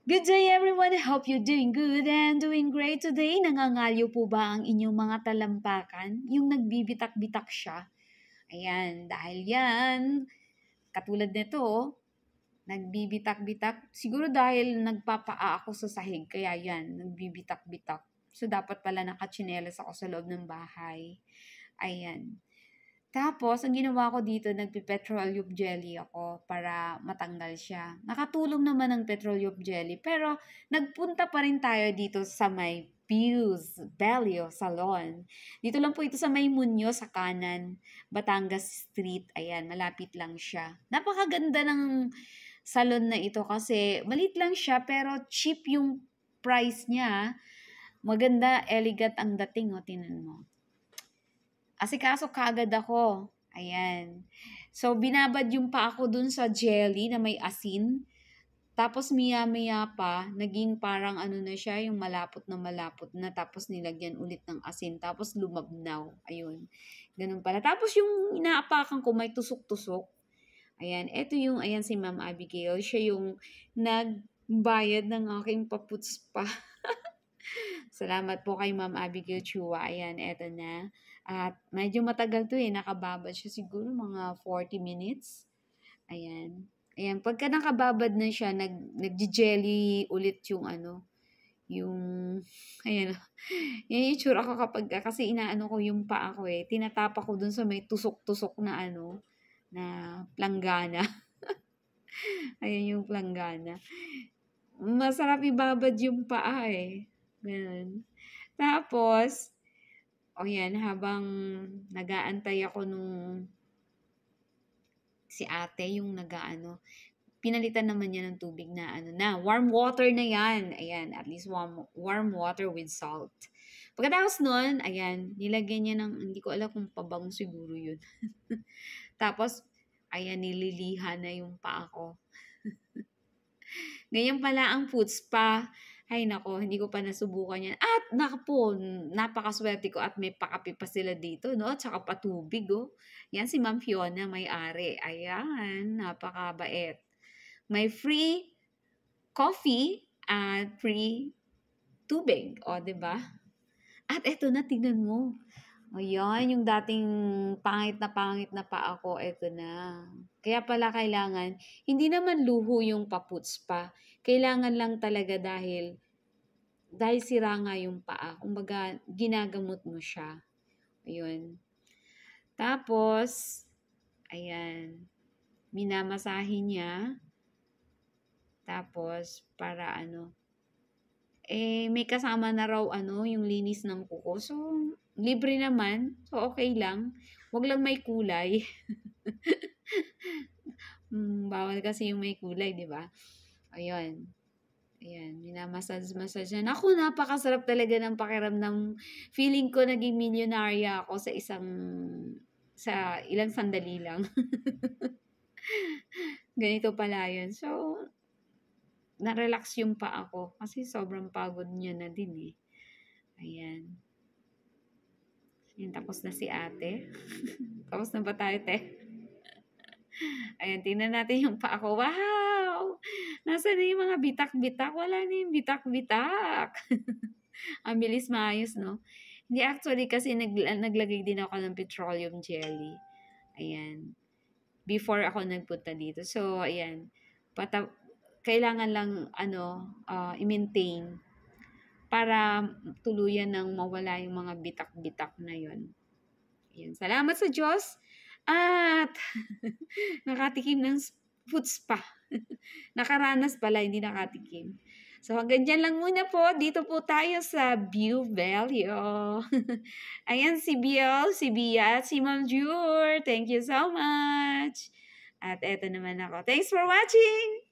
Good day everyone! I hope you're doing good and doing great today. Nangangalyo po ba ang inyong mga talampakan? Yung nagbibitak-bitak siya? Ayan, dahil yan, katulad nito, nagbibitak-bitak. Siguro dahil nagpapaa ako sa sahig, kaya yan, nagbibitak-bitak. So, dapat pala nakachinelas ako sa loob ng bahay. Ayan. Tapos, ang ginawa ko dito, nagpi-petrolium jelly ako para matanggal siya. Nakatulong naman ang petrolium jelly, pero nagpunta pa rin tayo dito sa may Pius Belio Salon. Dito lang po ito sa may Munyo, sa kanan, Batangas Street. Ayan, malapit lang siya. Napakaganda ng salon na ito kasi malit lang siya, pero cheap yung price niya. Maganda, elegant ang dating, o, tinan mo. Asikaso kaagad ako. Ayan. So, binabad yung pa ako dun sa jelly na may asin. Tapos, maya-maya pa, naging parang ano na siya, yung malapot na. Tapos, nilagyan ulit ng asin. Tapos, lumabnaw. Ayun. Ganun pala. Tapos, yung inaapakan ko, may tusok-tusok. Ayan. Ito yung, ayan si Ma'am Abigail. Siya yung nagbayad ng aking paputs pa. Salamat po kay Ma'am Abigail Chua. Ayan, eto na. At medyo matagal to nakababad siya siguro mga 40 minutes. Ayan. Ayan, pagka nakababad na siya, nag-jelly ulit yung yung, ayan, yung itsura ko kapag, kasi inaano ko yung paa ko tinatapa ko dun sa may tusok-tusok na na planggana. Ayan yung planggana. Masarap ibabad yung paa Ganun. Tapos, yan, habang nag-aantay ako nung si ate yung pinalitan naman niya ng tubig na warm water na yan. Ayan, at least warm water with salt. Pagkatapos nun, ayan, nilagyan niya ng, hindi ko alam kung pabango siguro yun. Tapos, ayan, nililiha na yung paa ko. Ganyan pala ang food spa. Ay nako, hindi ko pa nasubukan yan. At nako po, napakaswerte ko at may pakape pa sila dito, no? Tsaka patubig, oh. Yan si Ma'am Fiona, may-ari. Ayan, napakabait. May free coffee at free tubig, o, diba? At eto na, tignan mo. Ayan, yung dating pangit na pa ako, eto na. Kaya pala kailangan, hindi naman luho yung paputs pa. Kailangan lang talaga dahil sira nga yung paa. Kumbaga, ginagamot mo siya. Ayun. Tapos, ayan, minamasahin niya. Tapos, para may kasama na raw yung linis ng kuko. So, libre naman. So, okay lang. Huwag lang may kulay. Bawal kasi yung may kulay, di ba? Ayun. Ayan, minamassage yan. Ako, napakasarap talaga ng pakiramdam. Feeling ko naging milyonarya ako sa ilang sandali lang. Ganito pala yun. So, na-relax yung paa ko kasi sobrang pagod niya na din Ayan. Ayan, tapos na si ate. Tapos na ba tayo, te? Ayan, tingnan natin yung paa ko. Wow! Nasaan na yung mga bitak-bitak? Wala na yung bitak-bitak. Ang bilis maayos, no? Hindi, actually, kasi naglagay din ako ng petroleum jelly. Ayan. Before ako nagpunta dito. So, ayan. Kailangan lang, i-maintain para tuluyan ng mawala yung mga bitak-bitak na yun. Ayan. Salamat sa Diyos. At, nakatikim ng food spa. Nakaranas pala, hindi nakatikim. So, hanggang dyan lang muna po. Dito po tayo sa View Value. Ayan, si Biel, si Bia, si Ma'am Jure. Thank you so much. At eto naman ako. Thanks for watching!